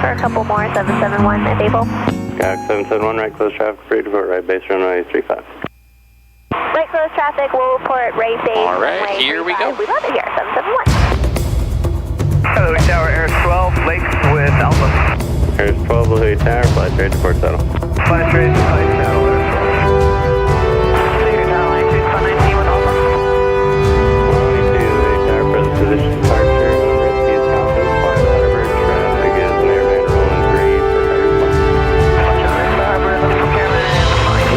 for a couple more, 771 at Able. Got 771, right close traffic, free to report right base runway 35. Right close traffic, we'll report right base. All right, here we go. We love it here, 771. Hello, Tower, Air 12, Lake with Alpha. Air 12, Louis Tower, fly straight to Port Saddle. Fly straight to Port Saddle, Air 12. Cedar Tower, line 219 with Alpha. 22, Louis Tower, present position, departure, Risky is confident, fly the harbor, traffic is an airband rolling 3 for harbor. Roger, the harbor, looking for camera and flying.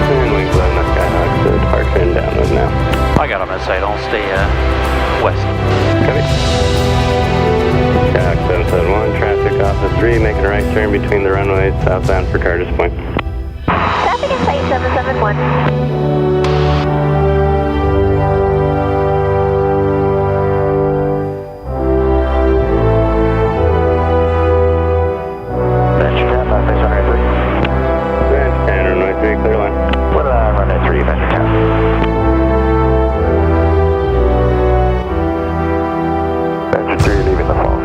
And wing 11, left Skyhawk, so departure and downwind now. I got on that side. I'll stay west. Copy. Skyhawk 771, traffic off the 3, making a right turn between the runways, southbound for Carter's Point. Traffic in sight, 771. Venture 10, base runway 3. Advance 10, runway 3, clear line. What runway 3, Venture 10. Venture 3, leaving the fall.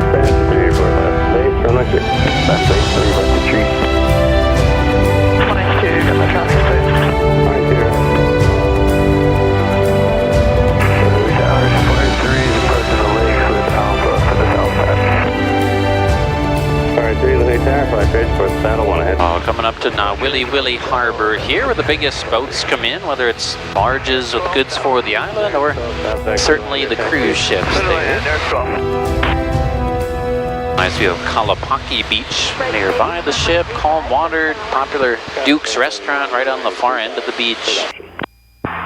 Advance 3, for left base, runway 3. Left base 3, left retreat. 192, in the traffic space. 92. Louis Tower, Flight 3 is approaching the lakes with Alpha for the south pass. Alright, 3, Louis Tower, fly straight to Port Saddle, 1 ahead. Coming up to Willy Willy Harbor here, where the biggest boats come in, whether it's barges with goods for the island or certainly the cruise ships there. Nice view of Kalapaki Beach nearby the ship, calm water, popular Duke's restaurant right on the far end of the beach.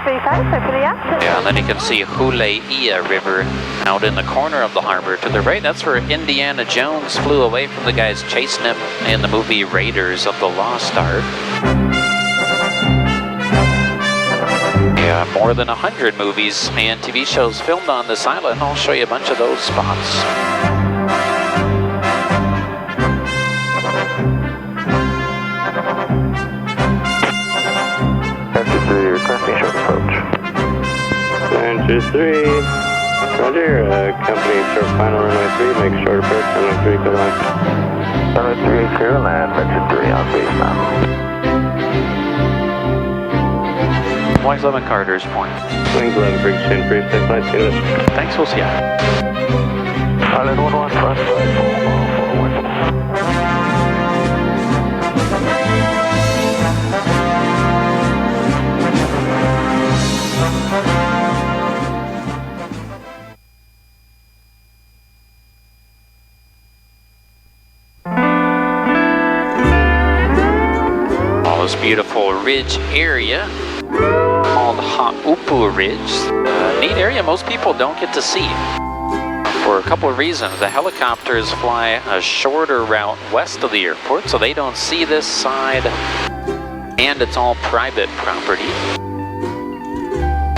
35, so for the app. Yeah, and then you can see Huleia River out in the corner of the harbor to the right. That's where Indiana Jones flew away from the guys chasing him in the movie Raiders of the Lost Ark. Yeah, more than 100 movies and TV shows filmed on this island. I'll show you a bunch of those spots. Venture 3, requesting short approach. Venture 3, roger, company short final runway 3, make short approach, runway 3, clear line. Runway 3, clear land, Venture 3 on base now. Wings 11 Carter's Point. Wings 11, bridge 10, free, stay flight, see you later. Thanks, we'll see ya. Island 11, front side, 411. This beautiful ridge area called Haupu Ridge. Neat area most people don't get to see for a couple of reasons. The helicopters fly a shorter route west of the airport, so they don't see this side, and it's all private property.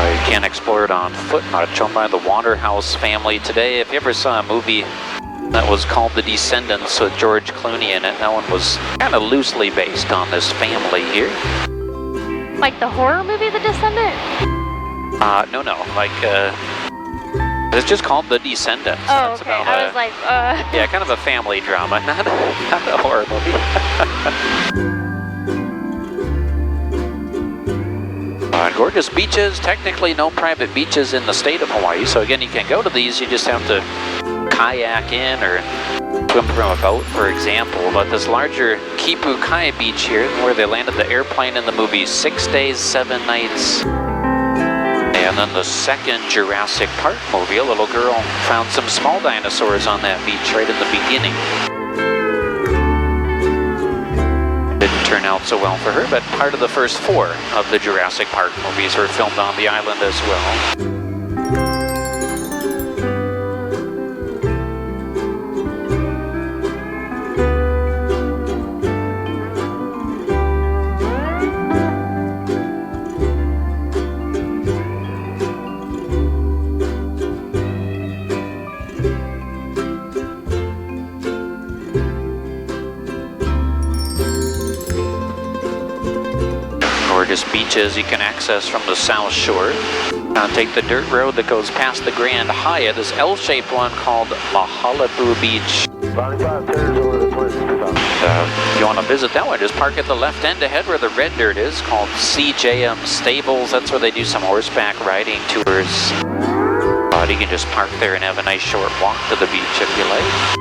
You can't explore it on foot. It's owned by the Waterhouse family today. If you ever saw a movie that was called The Descendants with George Clooney in it, that one was kind of loosely based on this family here. Like the horror movie The Descendant? No, like, it's just called The Descendants. Oh, It's okay. about, I was like, yeah, kind of a family drama, not a horror movie. Gorgeous beaches, technically no private beaches in the state of Hawaii, so again, you can go to these, you just have to kayak in or swim from a boat, for example. But this larger Kipu Kai beach here, where they landed the airplane in the movie 6 Days, 7 Nights. And then the second Jurassic Park movie, a little girl found some small dinosaurs on that beach right in the beginning. Didn't turn out so well for her, but part of the first 4 of the Jurassic Park movies were filmed on the island as well. Gorgeous beaches you can access from the South Shore. Now take the dirt road that goes past the Grand Hyatt, this L-shaped one called Mahalabu Beach. If you want to visit that one, just park at the left end ahead where the red dirt is, called CJM Stables. That's where they do some horseback riding tours. But you can just park there and have a nice short walk to the beach if you like.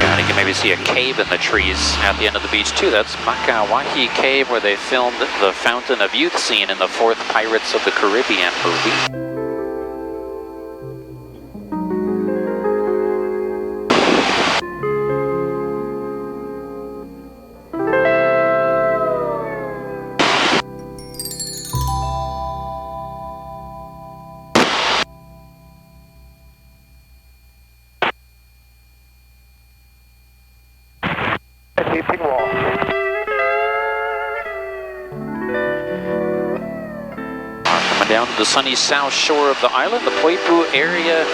And you can maybe see a cave in the trees at the end of the beach too. That's Makauwahi Cave, where they filmed the Fountain of Youth scene in the 4th Pirates of the Caribbean movie. Keeping wall. Coming down to the sunny south shore of the island, the Poipu area.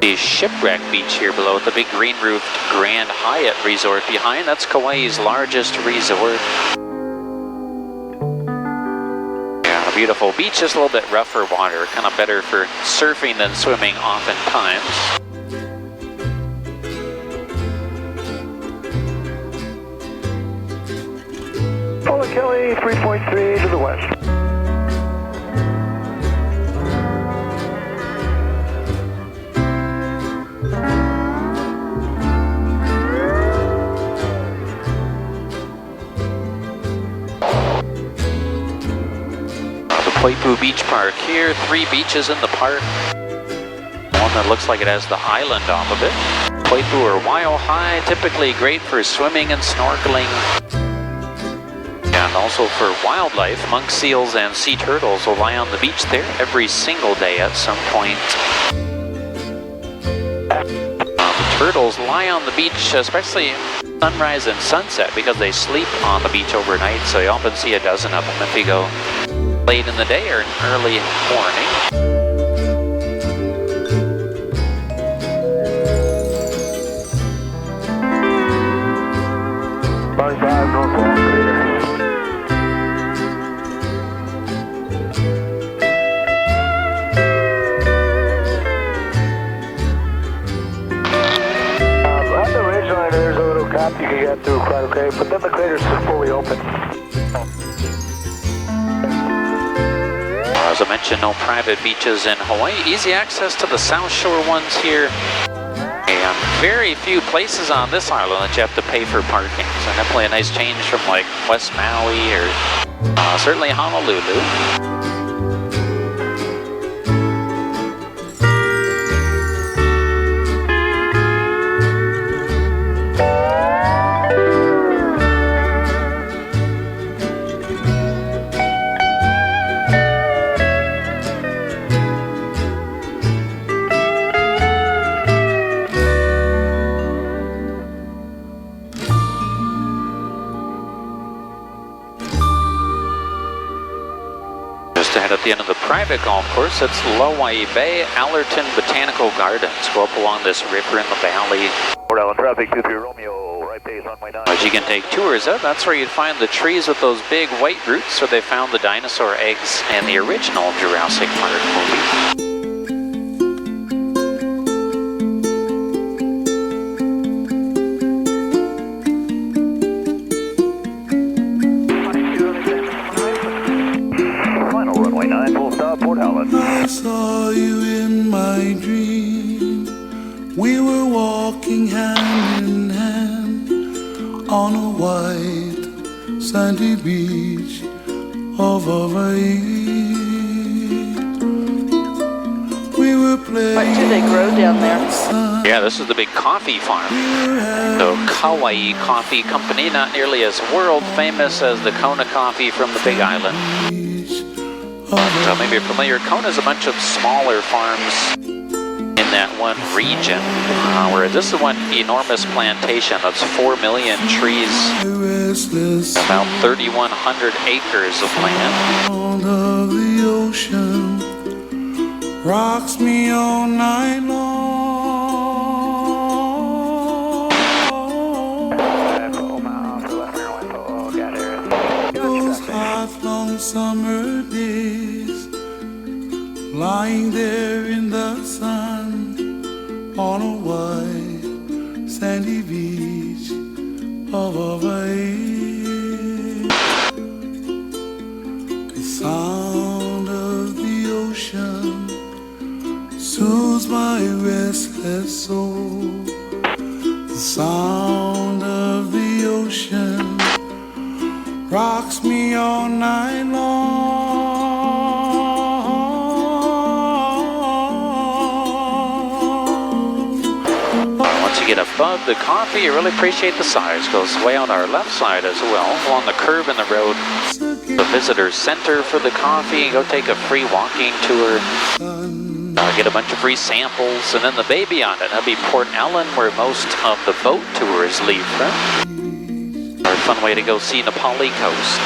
The Shipwreck Beach here below with the big green roofed Grand Hyatt Resort behind. That's Kauai's largest resort. Yeah, a beautiful beach, just a little bit rougher water, kind of better for surfing than swimming oftentimes. Kelly, 3.3 to the west. The Poipu Beach Park here, 3 beaches in the park. One that looks like it has the island off of it. Poipu or Waio High, typically great for swimming and snorkeling. And also for wildlife, monk seals and sea turtles will lie on the beach there every single day at some point. The turtles lie on the beach, especially sunrise and sunset, because they sleep on the beach overnight, so you often see a dozen of them if you go late in the day or early morning. You can get through quite okay, but then the crater's fully open. As I mentioned, no private beaches in Hawaii. Easy access to the South Shore ones here. And very few places on this island that you have to pay for parking. So definitely a nice change from like West Maui or certainly Honolulu. At the end of the private golf course, it's Lauai Bay, Allerton Botanical Gardens. Go up along this river in the valley. Port Island traffic, 23 Romeo, right base, runway 9. As you can take tours of, that's where you'd find the trees with those big white roots where they found the dinosaur eggs in the original Jurassic Park movie. I saw you in my dream. We were walking hand in hand on a white sandy beach of Hawaii. We were playing. What do they grow down there? Yeah, this is the big coffee farm. The Kauai Coffee Company, not nearly as world famous as the Kona coffee from the Big Island. So maybe you're familiar, Kona's a bunch of smaller farms in that one region, whereas this is one enormous plantation that's 4 million trees, about 3,100 acres of land. Of the ocean rocks me all night long. summer days, lying there in the sun on a white sandy beach of Hawaii. The sound of the ocean soothes my restless soul. The sound of the ocean rocks me all night long. Once you get above the coffee, you really appreciate the size. Goes way on our left side as well, along the curve in the road. The visitor center for the coffee. Go take a free walking tour. Get a bunch of free samples, and then the baby on it. That'll be Port Allen, where most of the boat tours leave from. A fun way to go see Nepali coast.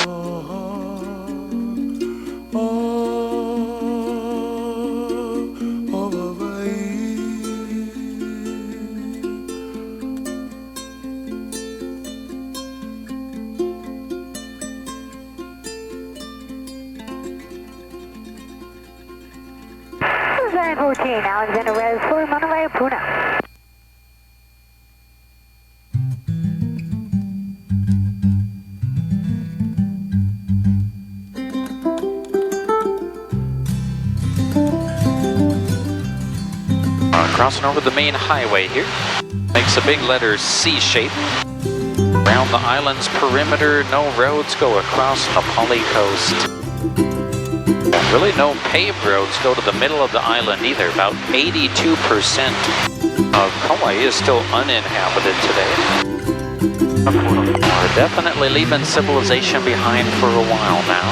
Design 14, Alexander Res for Monterey, Puna. Crossing over the main highway here. Makes a big letter C shape. Around the island's perimeter, no roads go across Nepali coast. Really no paved roads go to the middle of the island either. About 82% of Kauai is still uninhabited today. We're definitely leaving civilization behind for a while now.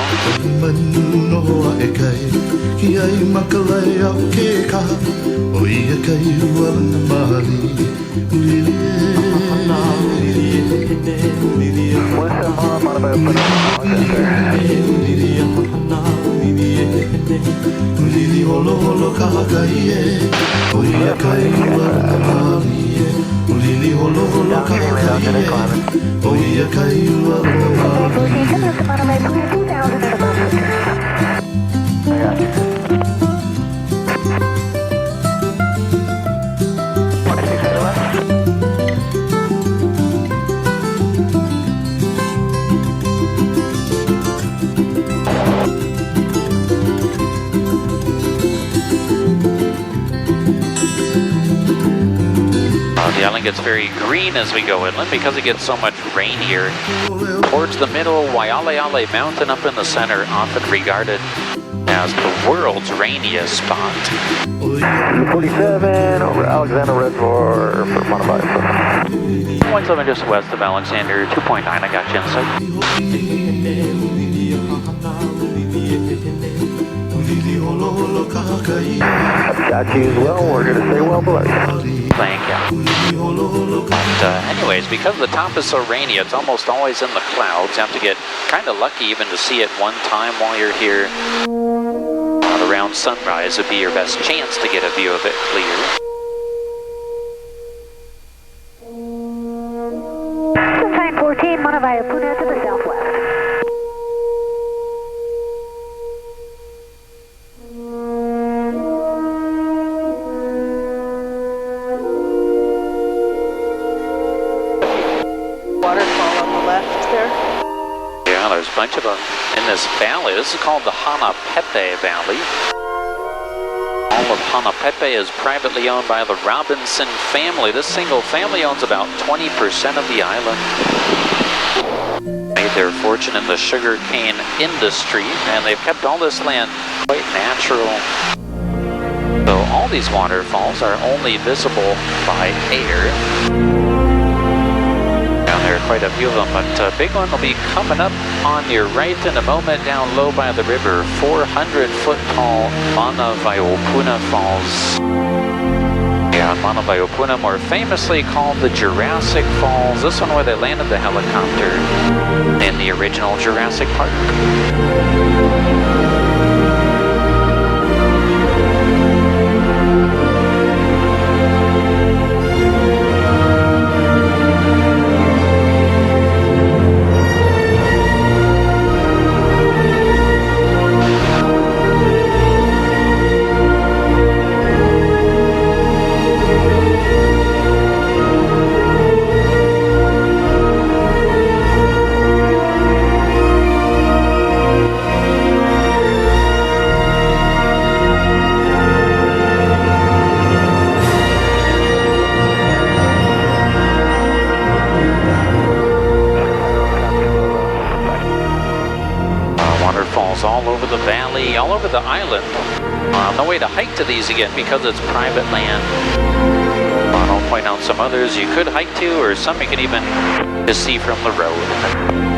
The island gets very green as we go inland because it gets so much rain here. Towards the middle, Waialeale Mountain up in the center, often regarded as the world's rainiest spot. 47 over Alexander Reservoir for Monterey. 1.7 just west of Alexander, 2.9, I got you in sight. I've got you as well, we're going to stay well below you. Thank you. And anyways, because the top is so rainy, it's almost always in the clouds. You have to get kind of lucky even to see it one time while you're here. Around sunrise would be your best chance to get a view of it clear. Design 14, Monterey, Puna to the southwest. Waterfall on the left there. Yeah, there's a bunch of them in this valley. This is called the Hanapepe Valley. All of Hanapepe is privately owned by the Robinson family. This single family owns about 20% of the island. Made their fortune in the sugarcane industry, and they've kept all this land quite natural. So all these waterfalls are only visible by air. There are quite a few of them, but a big one will be coming up on your right in a moment down low by the river. 400-foot tall Manavaiopuna Falls. Yeah, Manavaiopuna, more famously called the Jurassic Falls. This one where they landed the helicopter in the original Jurassic Park. trails all over the valley, all over the island. No way to hike to these again because it's private land. I'll point out some others you could hike to, or some you can even just see from the road.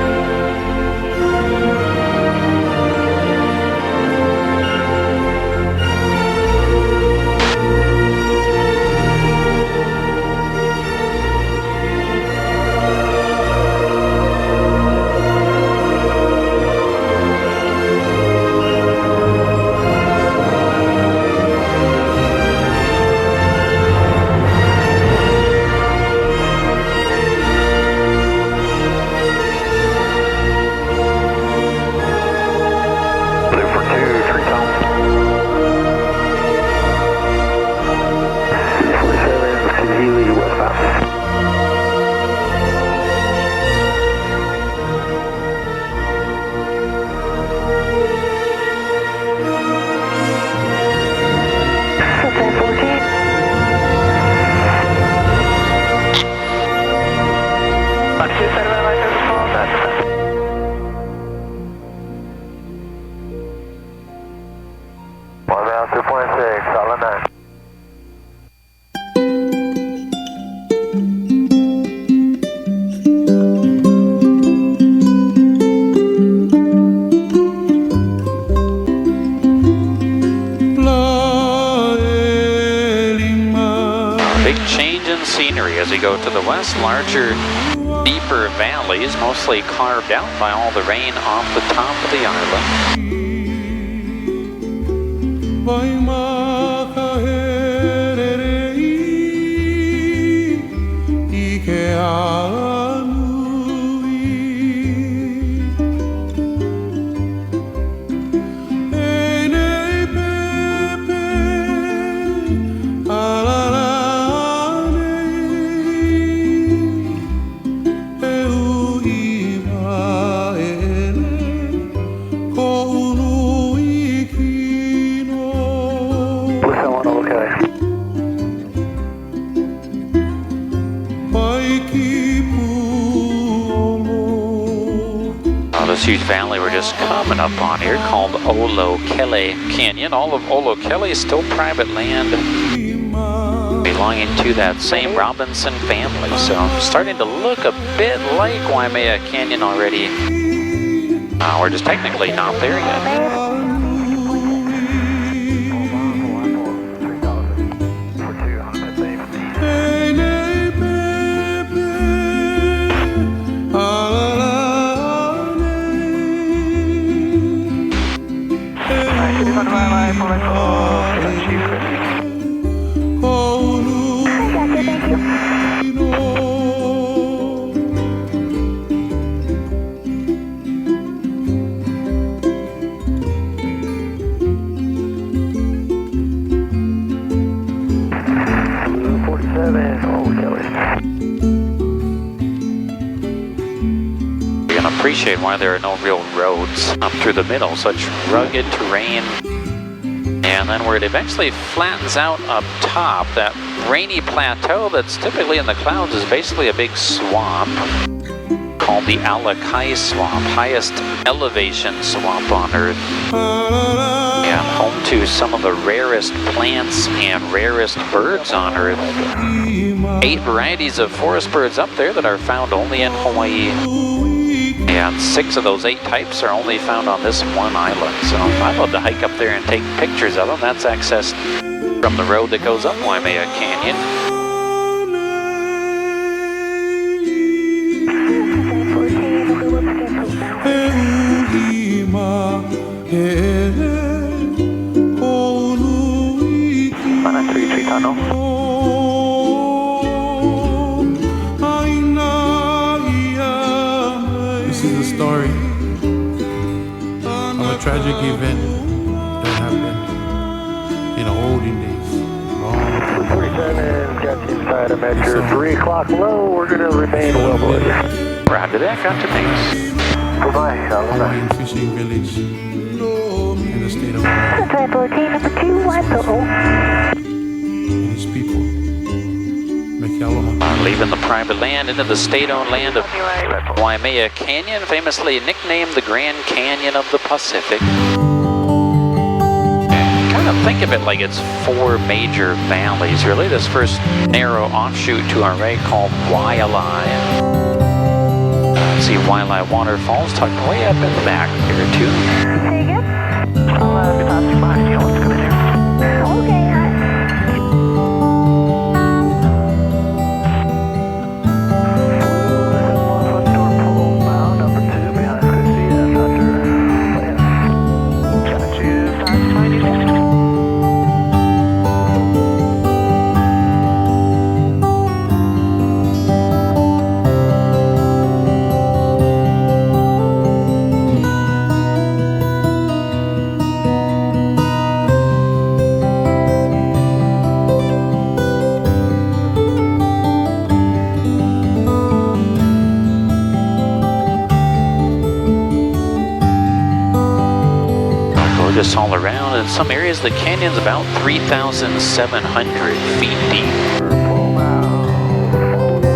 As we go to the west, larger, deeper valleys, mostly carved out by all the rain off the top of the island. This huge valley we're just coming up on here called Olokele Canyon. All of Olokele is still private land belonging to that same Robinson family. So I'm starting to look a bit like Waimea Canyon already. We're just technically not there yet. Appreciate why there are no real roads up through the middle, such rugged terrain. And then where it eventually flattens out up top, that rainy plateau that's typically in the clouds is basically a big swamp called the Alakai Swamp, highest elevation swamp on Earth. And home to some of the rarest plants and rarest birds on Earth. 8 varieties of forest birds up there that are found only in Hawaii. And 6 of those 8 types are only found on this one island. So I'd love to hike up there and take pictures of them. That's accessed from the road that goes up Waimea Canyon. Story of a tragic event that happened in the olden days. Long 47, got you inside of Metro 3 o'clock low. We're going to remain well below you. Roger that, Captain Thanks. Hawaiian fishing village in the state of Hawaii. Number 2, and his people Aloha. Leaving the private land into the state-owned land of Waimea Canyon, famously nicknamed the Grand Canyon of the Pacific. Kind of think of it like it's 4 major valleys, really. This first narrow offshoot to our right called Waialae. See Waialae Waterfalls tucked way up in the back here too. Say again? I'll be passing behind you. Let's come in here. Okay, Gorgeous all around. In some areas, the canyon's about 3,700 feet deep.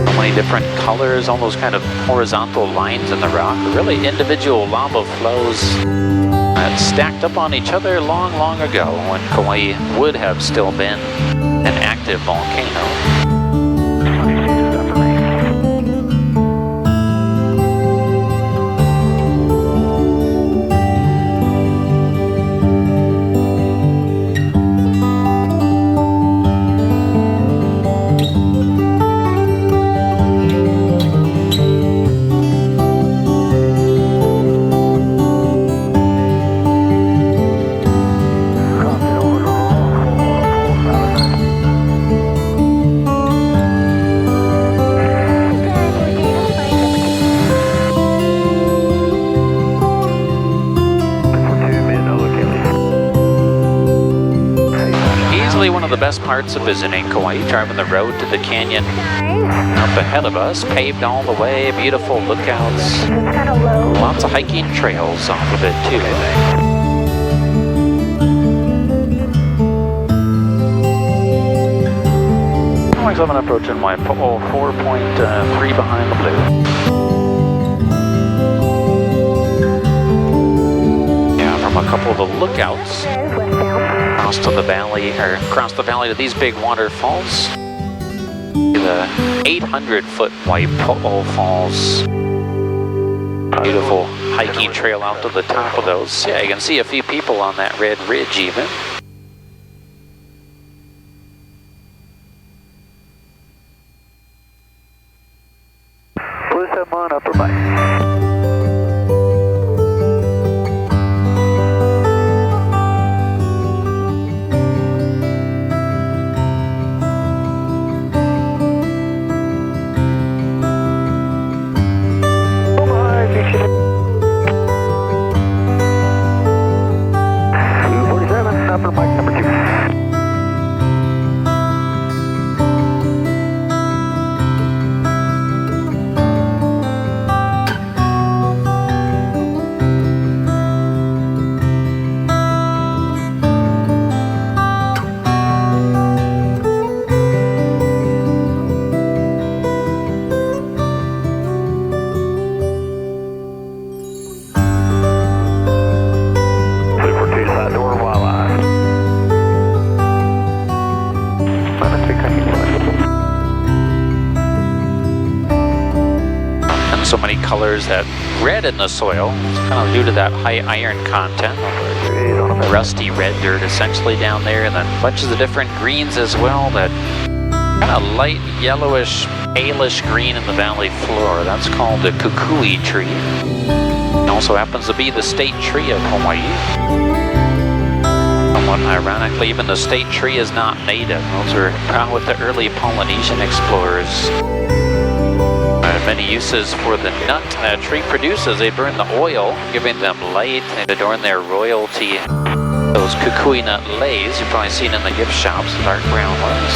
So many different colors, all those kind of horizontal lines in the rock. Really individual lava flows that stacked up on each other long, long ago when Kauai would have still been an active volcano. One of the best parts of visiting Kauai, driving the road to the canyon up ahead of us, paved all the way, beautiful lookouts, kind of low. lots of hiking trails off of it too. Kauai 7 approaching my 4.3 behind the blue. Yeah, from a couple of the lookouts. Across to the valley, or across the valley to these big waterfalls. The 800-foot White Po'o Falls. Beautiful hiking trail out to the top of those. Yeah, you can see a few people on that red ridge even. Blue 71, upper bike. So many colors, that red in the soil, it's kind of due to that high iron content. Rusty red dirt essentially down there, and then bunches of different greens as well, that kind of light yellowish, palish green in the valley floor. That's called the kukui tree. It also happens to be the state tree of Hawaii. Somewhat ironically, even the state tree is not native. Those are found with the early Polynesian explorers. Many uses for the nut that tree produces. They burn the oil, giving them light and adorn their royalty. Those kukui nut leis you've probably seen in the gift shops, dark brown ones.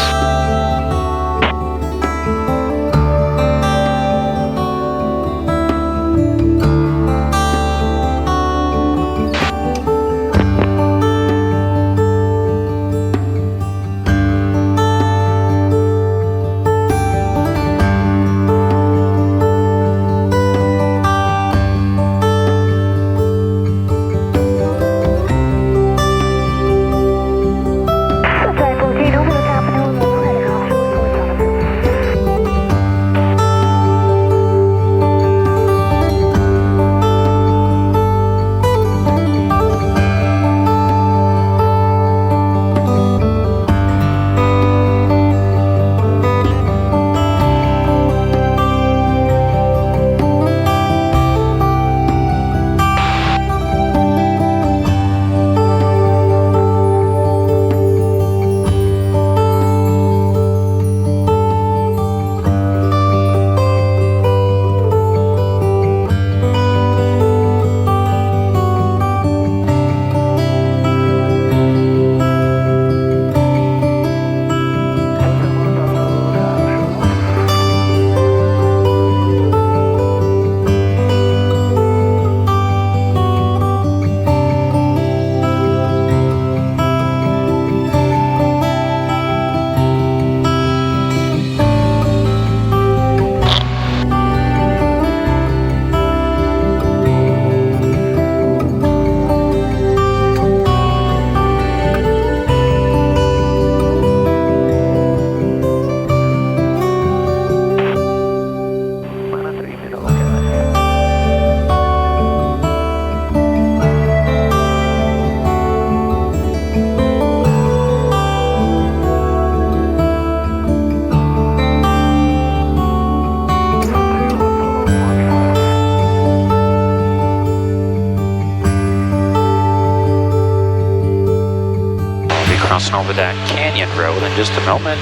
cruising over that canyon road in just a moment.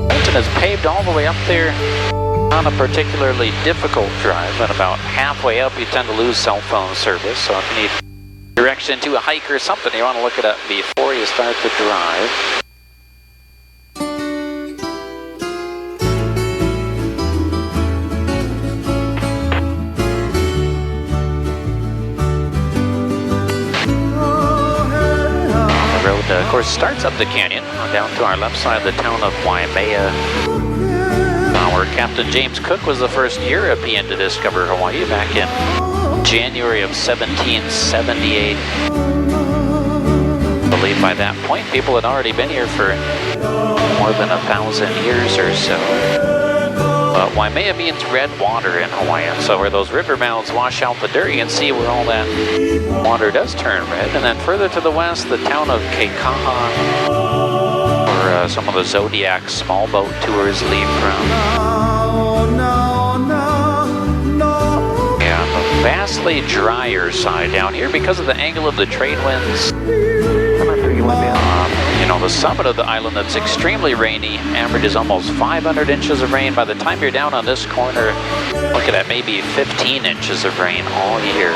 Mountain is paved all the way up there. Not a particularly difficult drive, and about halfway up you tend to lose cell phone service, so if you need direction to a hike or something, you want to look it up before you start the drive. The road, of course, starts up the canyon, down to our left side of the town of Waimea. Where Captain James Cook was the first European to discover Hawaii back in January of 1778. I believe by that point people had already been here for more than 1,000 years or so. But Waimea means red water in Hawaiian, so where those river mouths wash out the dirt, you can see where all that water does turn red. And then further to the west, the town of Keikaha, where some of the Zodiac small boat tours leave from. Yeah, the vastly drier side down here because of the angle of the trade winds. You know, the summit of the island that's extremely rainy averages almost 500 inches of rain. By the time you're down on this corner, look at that, maybe 15 inches of rain all year.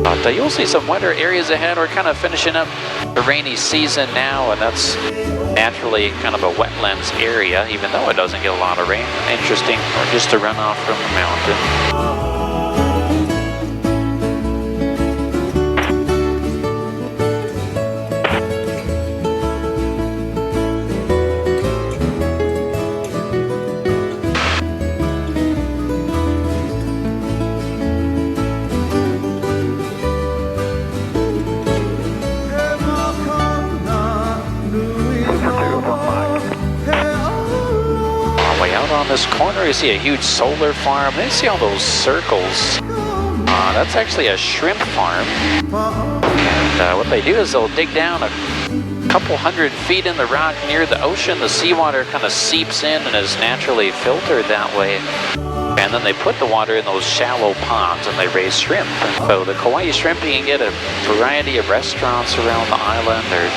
But you'll see some wetter areas ahead. We're kind of finishing up the rainy season now, and that's naturally kind of a wetlands area, even though it doesn't get a lot of rain. Interesting, or just a runoff from the mountain. On this corner you see a huge solar farm. You see all those circles. That's actually a shrimp farm. And what they do is they'll dig down a couple 100 feet in the rock near the ocean. The seawater kind of seeps in and is naturally filtered that way. And then they put the water in those shallow ponds and they raise shrimp. And so the Kauai shrimp, you can get a variety of restaurants around the island, or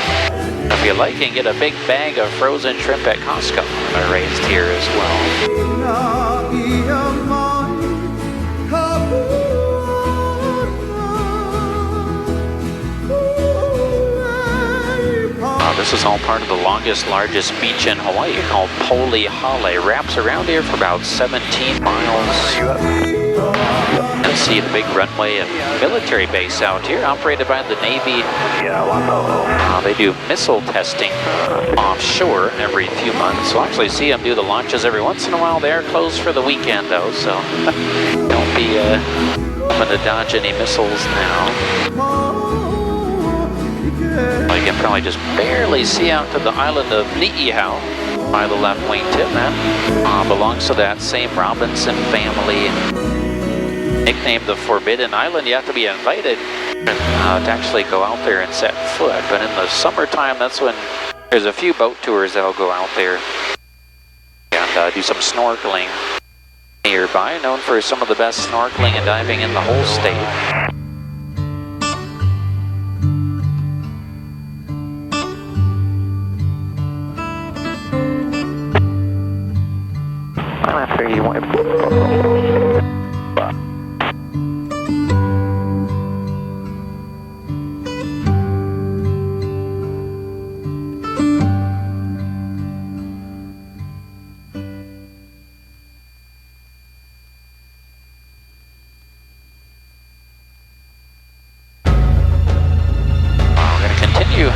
if you like, you can get a big bag of frozen shrimp at Costco. They're raised here as well. This is all part of the largest beach in Hawaii called Polihale. Wraps around here for about 17 miles. You'll see the big runway and military base out here, operated by the Navy. They do missile testing offshore every few months. We'll actually see them do the launches every once in a while. They are closed for the weekend though, so don't be coming to dodge any missiles now. Well, you can probably just barely see out to the island of Ni'ihau by the left wingtip. That belongs to that same Robinson family. Nicknamed the Forbidden Island. You have to be invited to actually go out there and set foot. But in the summertime, that's when there's a few boat tours that'll go out there and do some snorkeling nearby. Known for some of the best snorkeling and diving in the whole state.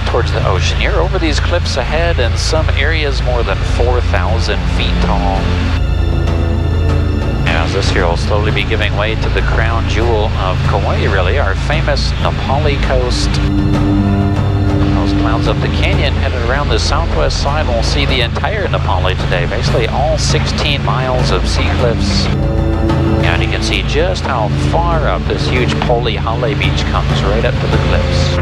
Towards the ocean here, over these cliffs ahead, and some areas more than 4,000 feet tall. As this here will slowly be giving way to the crown jewel of Kauai, really, our famous Napali coast. Those clouds up the canyon headed around the southwest side, we'll see the entire Napali today, basically all 16 miles of sea cliffs. And you can see just how far up this huge Polihale beach comes, right up to the cliffs.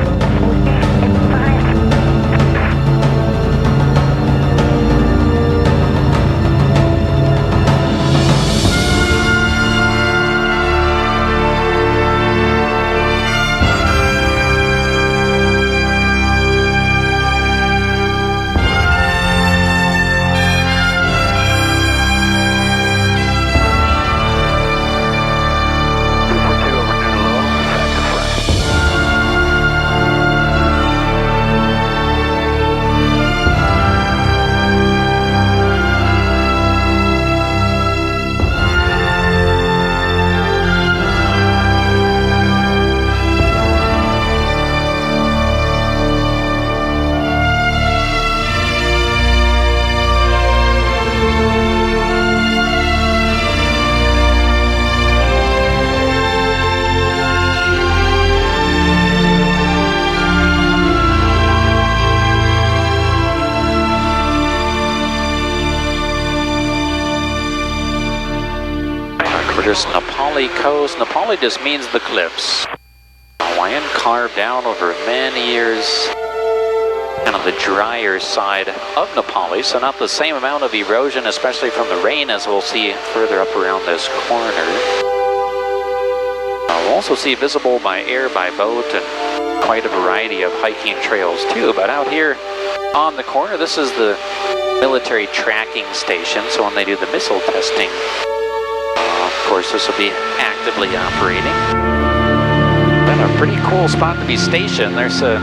Nepali coast. Nepali just means the cliffs. Hawaiian carved down over many years. Kind of the drier side of Nepali, so not the same amount of erosion, especially from the rain, as we'll see further up around this corner. We'll also see visible by air, by boat, and quite a variety of hiking trails too. But out here on the corner, this is the military tracking station, so when they do the missile testing, of course this will be actively operating. Been a pretty cool spot to be stationed. There's a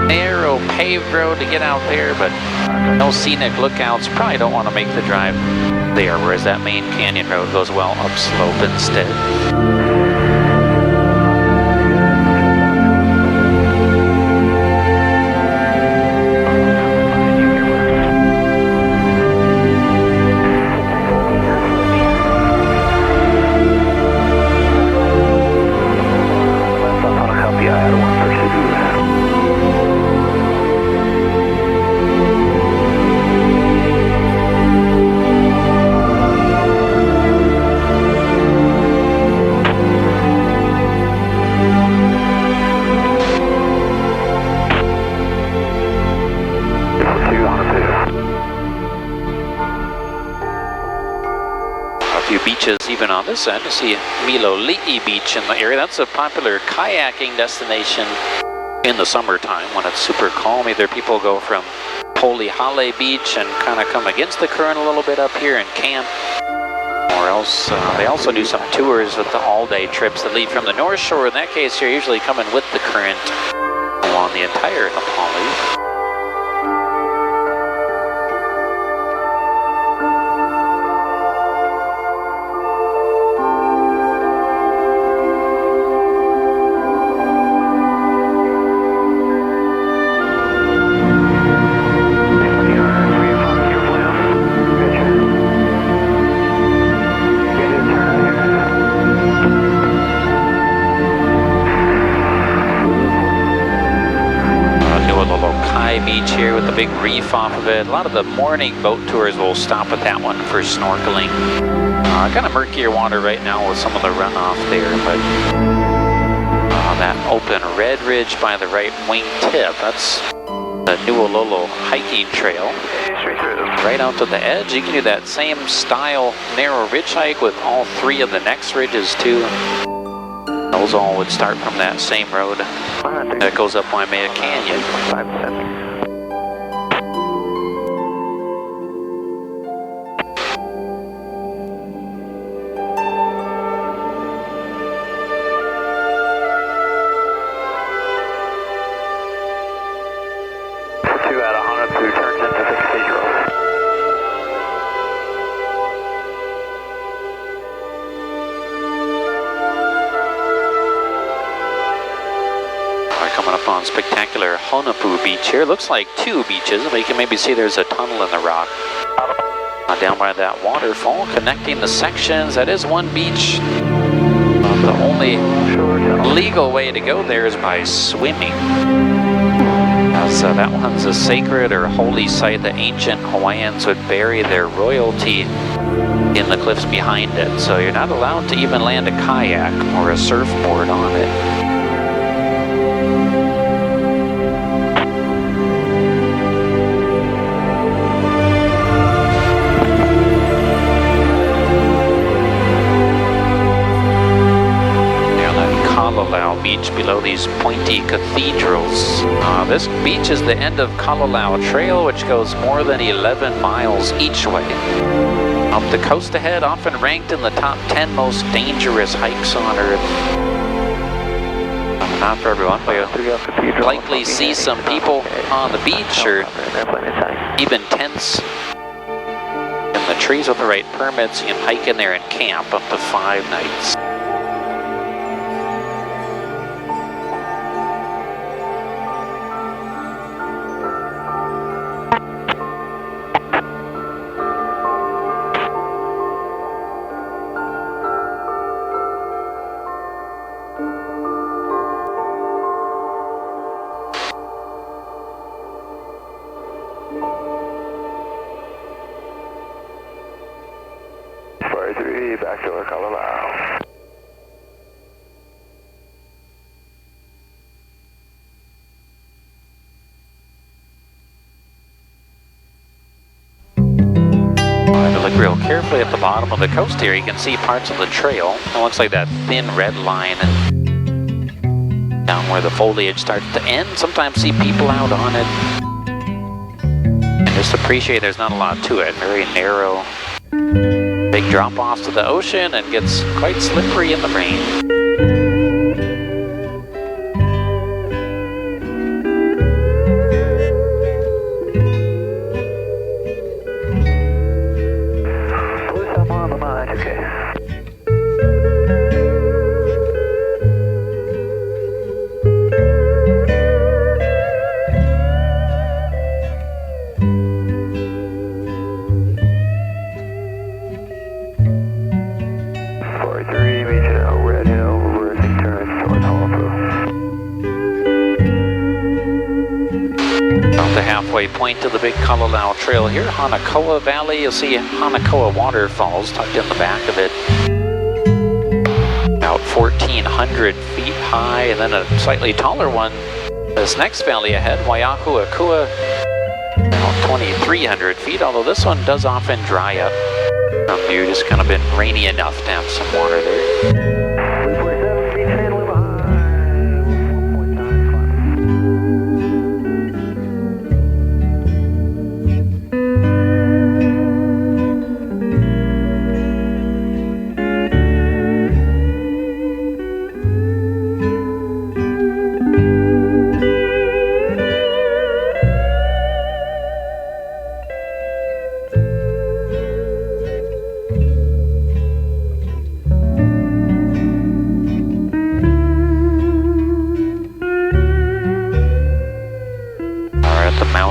narrow paved road to get out there, but no scenic lookouts. Probably don't want to make the drive there, whereas that main canyon road goes well upslope instead. Beaches even on this end. You see Miloli'i Beach in the area. That's a popular kayaking destination in the summertime when it's super calm. Either people go from Polihale Beach and kind of come against the current a little bit up here and camp, or else they also do some tours with the all-day trips that lead from the North Shore. In that case, you're usually coming with the current along the entire Nepali. Beach here with the big reef off of it. A lot of the morning boat tours will stop at that one for snorkeling. Kind of murkier water right now with some of the runoff there, but that open red ridge by the right wing tip, that's the Nuololo hiking trail. Right out to the edge, you can do that same style narrow ridge hike with all three of the next ridges too. Those all would start from that same road that goes up Waimea Canyon. Coming up on spectacular Honopu Beach here. Looks like two beaches, but you can maybe see there's a tunnel in the rock down by that waterfall connecting the sections. That is one beach. The only legal way to go there is by swimming. So that one's a sacred or holy site that ancient Hawaiians would bury their royalty in the cliffs behind it. So you're not allowed to even land a kayak or a surfboard on it. Beach below these pointy cathedrals. This beach is the end of Kalalau Trail, which goes more than 11 miles each way. Up the coast ahead, often ranked in the top 10 most dangerous hikes on Earth. Not for everyone, but you'll likely see some people on the beach or even tents in the trees with the right permits. You can hike in there and camp up to 5 nights. Back to Kalalau. If you look real carefully at the bottom of the coast here, you can see parts of the trail. It looks like that thin red line down where the foliage starts to end. Sometimes see people out on it. And just appreciate there's not a lot to it. Very narrow, big drop-offs to the ocean, and gets quite slippery in the rain. The halfway point to the big Kalalau Trail here, Hanakoa Valley. You'll see Hanakoa waterfalls tucked in the back of it. About 1,400 feet high, and then a slightly taller one. This next valley ahead, Waiahuakua, about 2,300 feet, although this one does often dry up. Here just kind of been rainy enough to have some water there.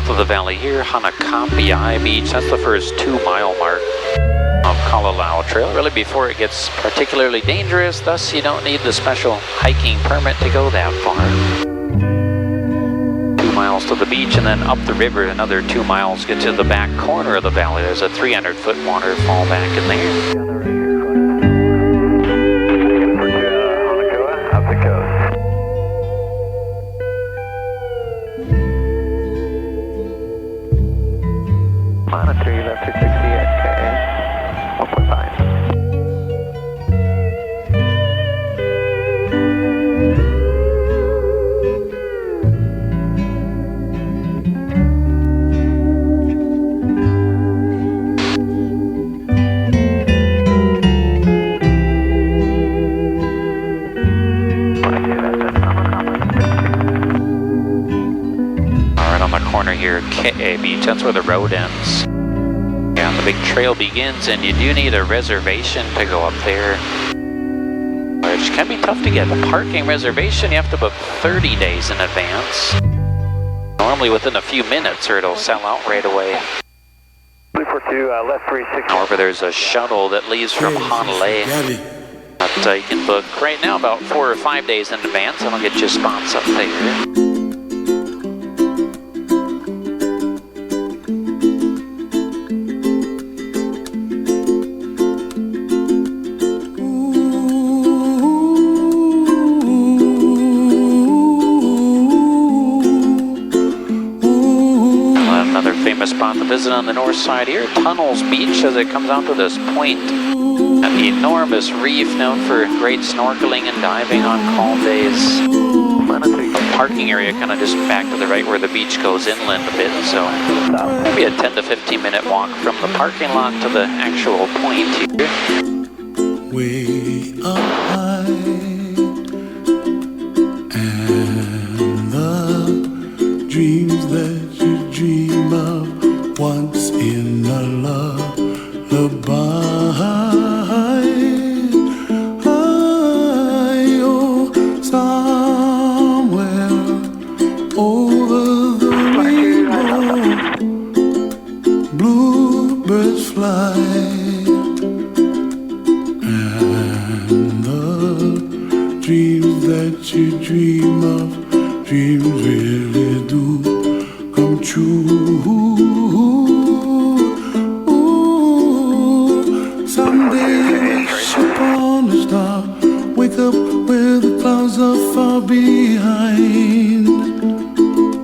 Of the valley here, Hanakapiai Beach. That's the first 2-mile mark of Kalalau Trail, really before it gets particularly dangerous. Thus, you don't need the special hiking permit to go that far. 2 miles to the beach, and then up the river another 2 miles, get to the back corner of the valley. There's a 300-foot waterfall back in there. Monitor, you left 260 at 1.5. Alright, on the corner here, Ke'e Beach, that's where the road ends. Yeah, the big trail begins, and you do need a reservation to go up there, which can be tough to get. A parking reservation, you have to book 30 days in advance. Normally within a few minutes, or it'll sell out right away. 342, left 360. However, there's a shuttle that leaves from Honolulu. But you can book right now about 4 or 5 days in advance, and I'll get you spots up there. Famous spot to visit on the north side here, Tunnels Beach, as it comes out to this point. An enormous reef known for great snorkeling and diving on calm days. A parking area kind of just back to the right where the beach goes inland a bit, so maybe a 10 to 15 minute walk from the parking lot to the actual point here. Way up high, and the dreams that you dream of once in a lullaby. Oh, somewhere over the rainbow, bluebirds fly, and the dreams that you dream of, dreams really do come true. Someday wish upon a star, wake up where the clouds are far behind.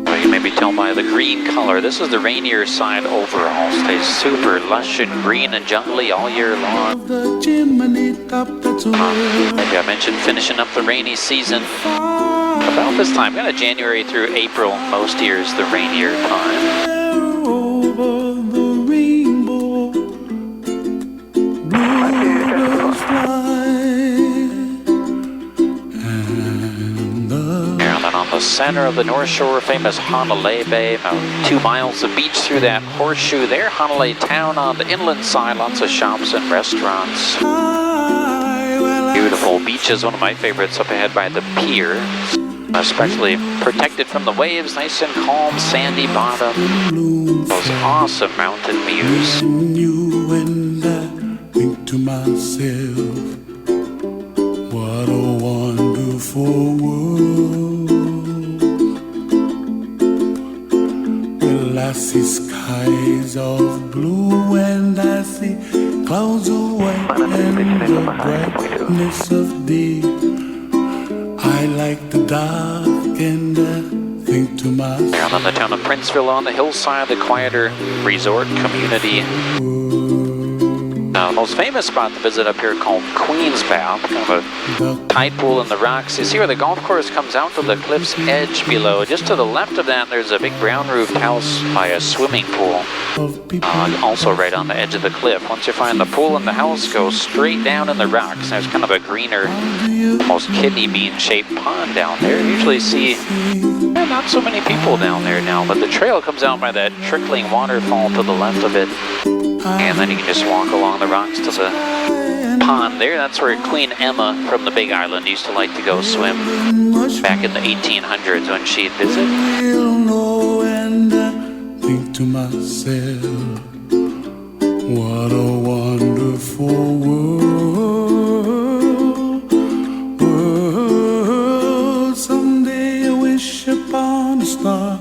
Well, you may be telling tell by the green color. This is the Rainier side overall. Stays super lush and green and jungly all year long. The chimney top, that's where Maybe I mentioned finishing up the rainy season about this time, kind of January through April. Most years the Rainier time. over the rainbow, bluebirds fly, and the And then on the center of the North Shore, famous Hanalei Bay, about 2 miles of beach through that horseshoe there. Hanalei town on the inland side, lots of shops and restaurants. high, well, Beautiful beaches, one of my favorites up ahead by the pier. Especially protected from the waves, nice and calm, sandy bottom. Those awesome mountain views. you and I think to myself, what a wonderful world. Well, I see skies of blue and I see clouds of white and the brightness of day. I like the dark and I think to myself, Down on the town of Princeville on the hillside, the quieter resort community. The most famous spot to visit up here called Queen's Bath, kind of a tide pool in the rocks. You see where the golf course comes out to the cliff's edge below. Just to the left of that, there's a big brown roofed house by a swimming pool. of people Also right on the edge of the cliff. Once you find the pool and the house, go straight down in the rocks. There's kind of a greener, almost kidney bean shaped pond down there. You usually see not so many people down there now, but the trail comes out by that trickling waterfall to the left of it. And then you can just walk along the rocks to the pond there. That's where Queen Emma from the Big Island used to like to go swim back in the 1800s when she'd visit. will know, and I think to myself, what a wonderful world. Someday I wish upon a star,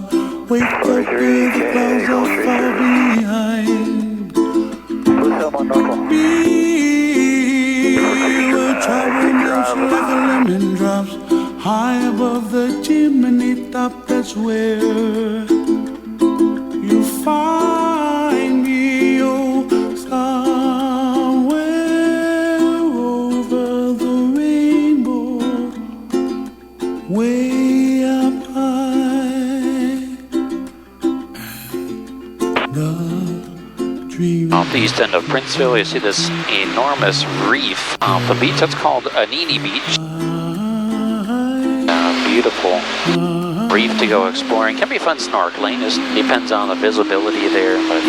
wake up with the clouds are far behind. Be where travel melts like a lemon drops high above the chimney top. That's where you find me, oh, somewhere over the rainbow, way up high. And the dream Off the east end of Princeville, you see this enormous reef off the beach. That's called Anini Beach. Beautiful reef to go exploring. Can be fun snorkeling, just depends on the visibility there, but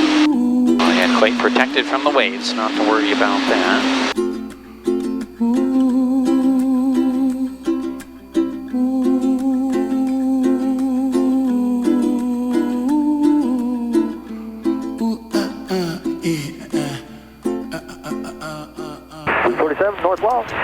yeah, quite protected from the waves, not to worry about that. Northwest.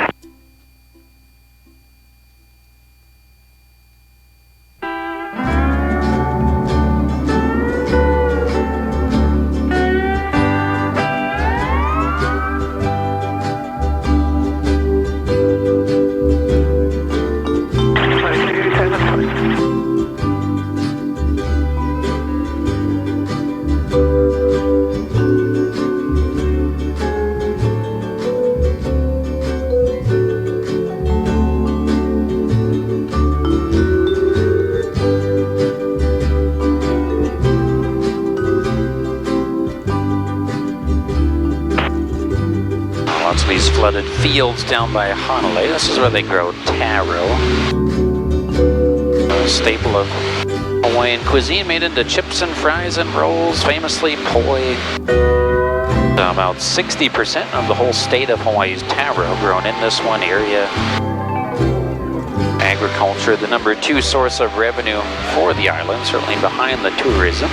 Lots of these flooded fields down by Hanalei. This is where they grow taro. A staple of Hawaiian cuisine made into chips and fries and rolls, famously poi. About 60% of the whole state of Hawaii's taro grown in this one area. Agriculture, the #2 source of revenue for the island, certainly behind the tourism.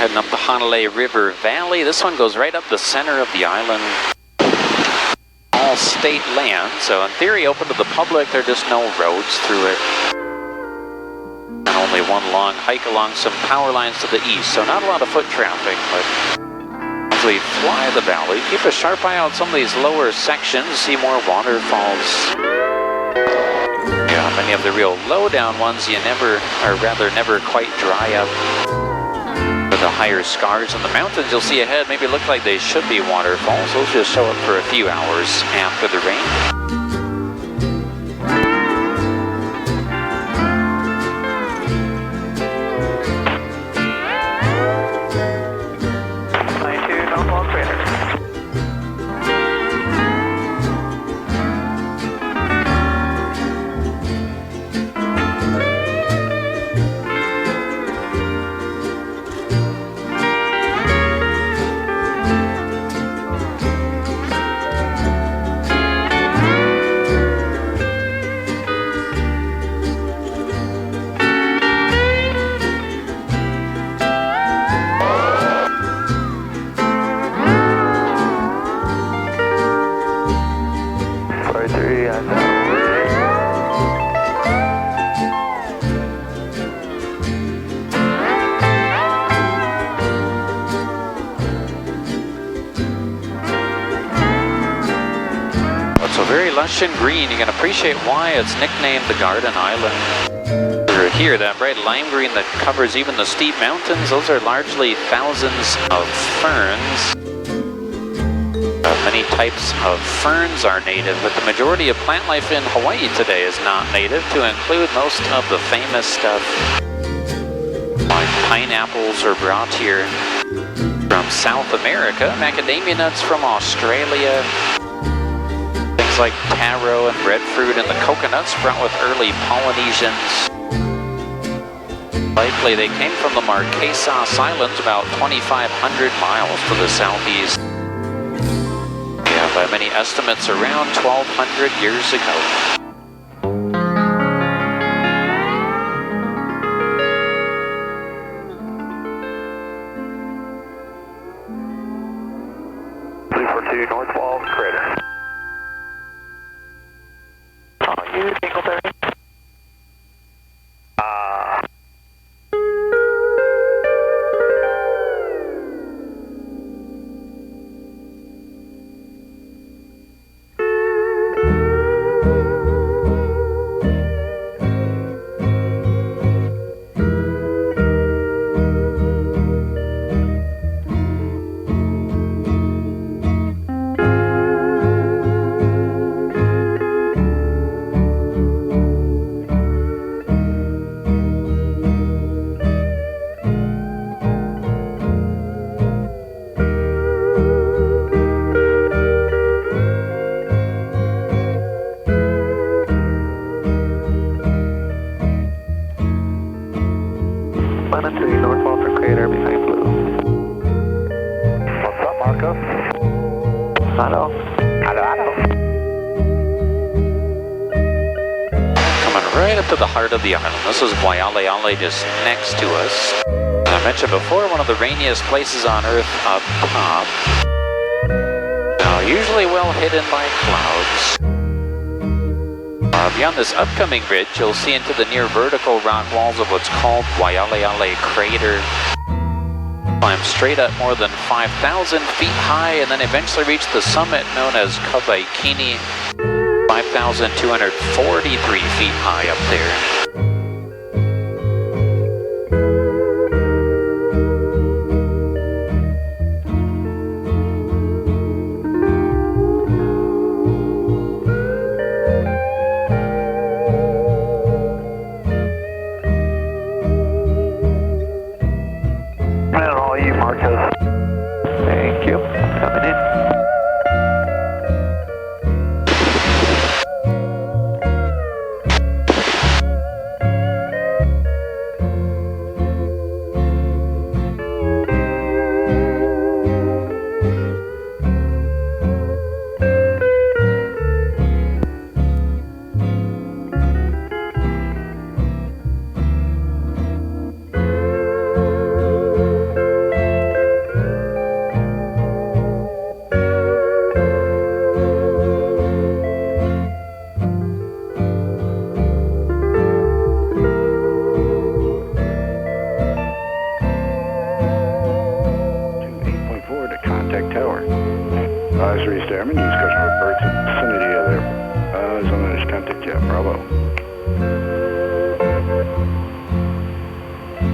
Heading up the Honolulu River Valley. This one goes right up the center of the island. All state land, so in theory open to the public. There are just no roads through it. And only one long hike along some power lines to the east, so not a lot of foot traffic, but as we fly the valley, keep a sharp eye out some of these lower sections, see more waterfalls. Yeah, many of the real low down ones you never quite dry up. With the higher scars in the mountains you'll see ahead maybe look like they should be waterfalls. Those just show up for a few hours after the rain. Very lush and green. You can appreciate why it's nicknamed the Garden Island. Over here, that bright lime green that covers even the steep mountains, those are largely thousands of ferns. Many types of ferns are native, but the majority of plant life in Hawaii today is not native, to include most of the famous stuff. Like pineapples are brought here from South America, macadamia nuts from Australia, like taro and breadfruit, and the coconuts brought with early Polynesians. Likely they came from the Marquesas Islands about 2,500 miles to the southeast. Yeah, by many estimates around 1,200 years ago. North Wall Crater. You, Dingleberry. North Walter Crater behind Blue. What's up, Marco? Hello. Hello. Coming right up to the heart of the island. This is Waialeale just next to us. As I mentioned before, one of the rainiest places on Earth up top. Now, usually well hidden by clouds. Beyond this upcoming ridge, you'll see into the near vertical rock walls of what's called Waialeale Crater. Climb straight up more than 5,000 feet high and then eventually reach the summit known as Kauai Flight, 5,243 feet high up there. Thank you. Coming in. contact tower. Advisory Starman, use customer reports in the vicinity of their zone contact, yeah, Bravo.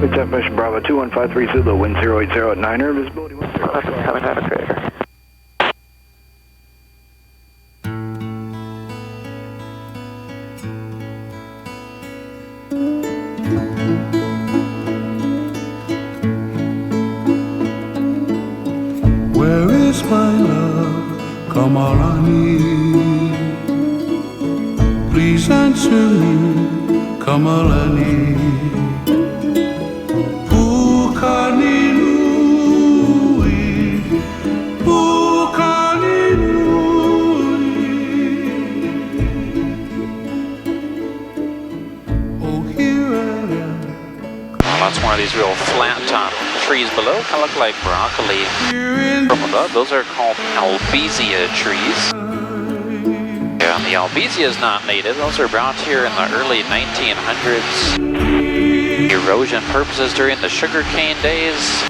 What's up, Mission Bravo 2153 Zulu, wind 080 at 9er, visibility 10. Have an operator. Where is my love, Kamalani? Please answer me, Kamalani. Pukaninui, Pukaninui. Oh, here I am. That's one of these real flat top trees below, kind of look like broccoli from above. Those are called albizia trees. Yeah, and the albizia is not native. Those are brought here in the early 1900s. Erosion purposes during the sugarcane days.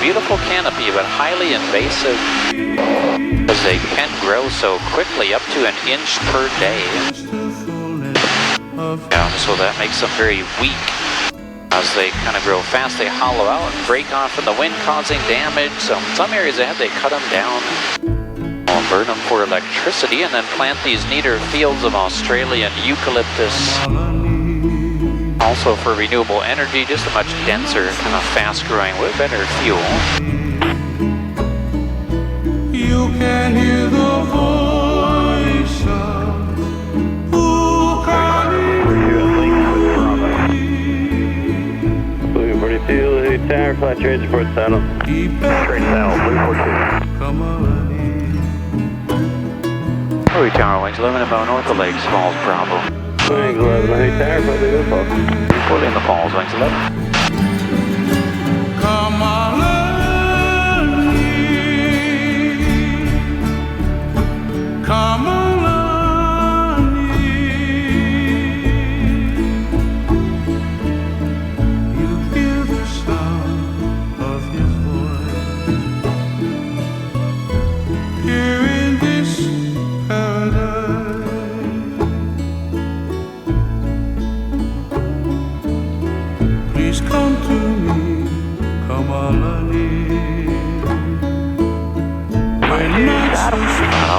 Beautiful canopy, but highly invasive because they can grow so quickly, up to an inch per day. Yeah, so that makes them very weak. As they kind of grow fast, they hollow out and break off in the wind, causing damage. So in some areas they have to cut them down or burn them for electricity, and then plant these neater fields of Australian eucalyptus. Also for renewable energy, just a much denser, kind of fast-growing wood, better fuel. You can hear the voice of Blue 42, Blue Tower, flat trade, support saddle. Straight saddle, Blue 42. Blue Tower, wings 11 about north of Lakes Falls, Bravo. Wings 11, Blue Tower, probably the falls. Fully in the falls, wings 11. You hear the sound of his voice here in this paradise. Please come to me, Kamalani.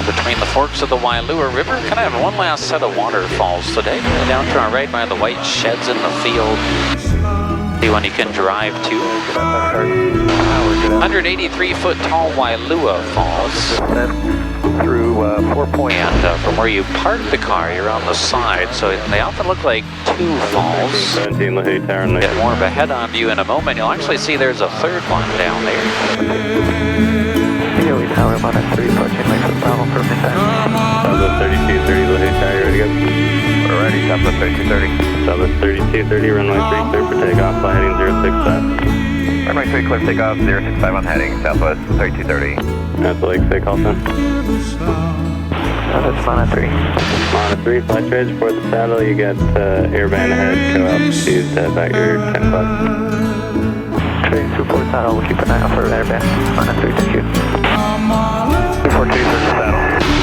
Between the forks of the Wailua River, kind of have one last set of waterfalls today. Down to our right by the white sheds in the field. See one you can drive to. 183-foot tall Wailua Falls. Through 4 point. And from where you park the car, you're on the side, so they often look like two falls. 17, Lahey Tower, Get more of a head-on view in a moment. You'll actually see there's a third one down there. Daily Tower, -3, approaching Lakes of Bravo for midnight. Southwest 3230, Lahey Tower, ready to go? We're ready, Southwest 3230. Southwest 3230, runway 3, clear for takeoff, fly heading 065. Runway 3, clear for takeoff, 065 on heading, Southwest 3230. At the Lake State call sign. That's -3. -3, flight trades, report the saddle, you got airband ahead, go altitude, back your 10 o'clock. Train 24 saddle, we'll keep an eye out for airband. -3, thank you. 242, clear for saddle.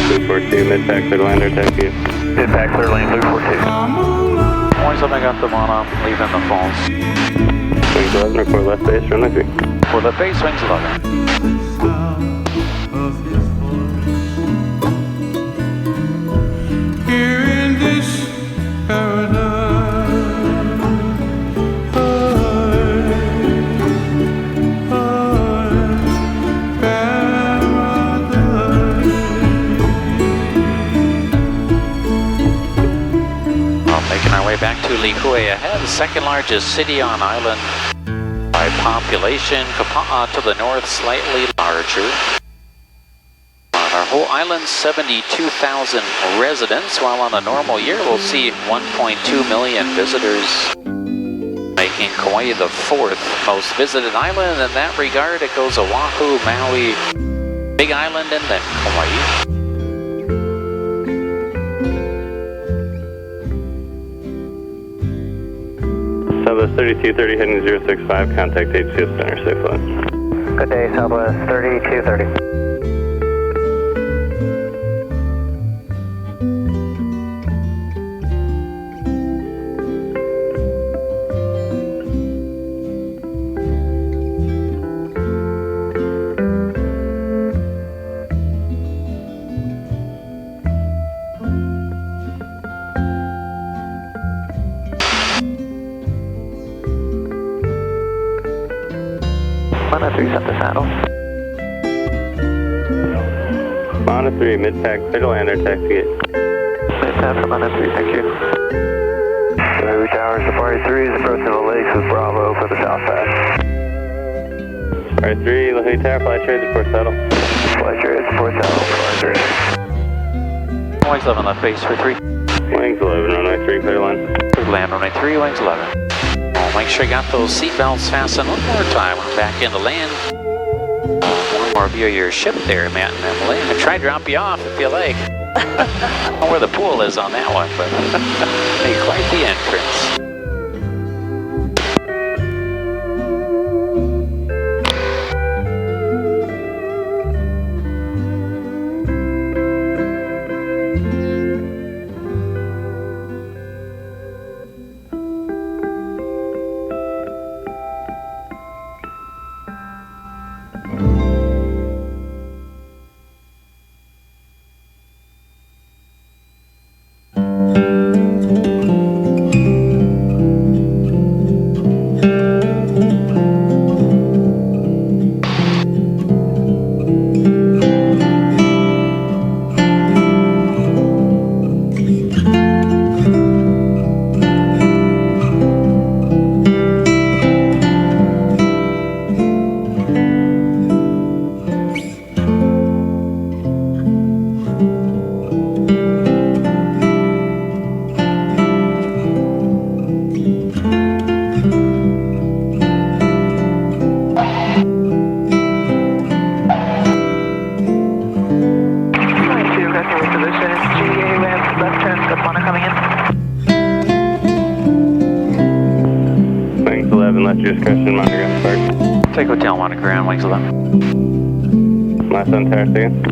242, mid-pack, clear to land, attack you. Mid-pack, clear lane, Blue 42. Always I got them on, leaving the falls. Wings 11, report left base, runway 3. For the base, wings 11. Here in this paradise. Making our way back to Likue ahead, the second largest city on island by population. Kapa'a to the north, slightly larger. On our whole island, 72,000 residents, while on a normal year we'll see 1.2 million visitors, making Kauai the fourth most visited island. In that regard, it goes Oahu, Maui, Big Island, and then Kauai. Southwest 3230, heading 065, contact HCS Center, safe flight. Good day, Southwest 3230. Mono 3, set the saddle. Mono 3, mid-pack, clear to land or taxi gate. Mid-pack for Mono 3, thank you. Navy Tower, Safari 3 is approaching the lakes with Bravo for the south pass. Safari 3, Lahey Tower, fly trades, report saddle. Flight trades, report saddle, Safari 3. Wings 11 left base for 3. Wings 11, runway 3, clear to land. Clear to land, runway 3, wings 11. I'll make sure you got those seat belts fastened one more time. We're back into land. One more view of your ship there, Matt and Emily. I tried to drop you off if you like. I don't know where the pool is on that one, but made quite the entrance. Wings 11, left your discretion, Monogram Spark. Take Hotel Monogram, wings 11. Last on tower, second.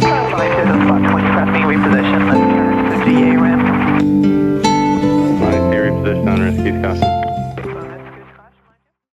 Flight to spot 20, pressing reposition, let's turn to GA ramp. Line 2, reposition on rescue, caution.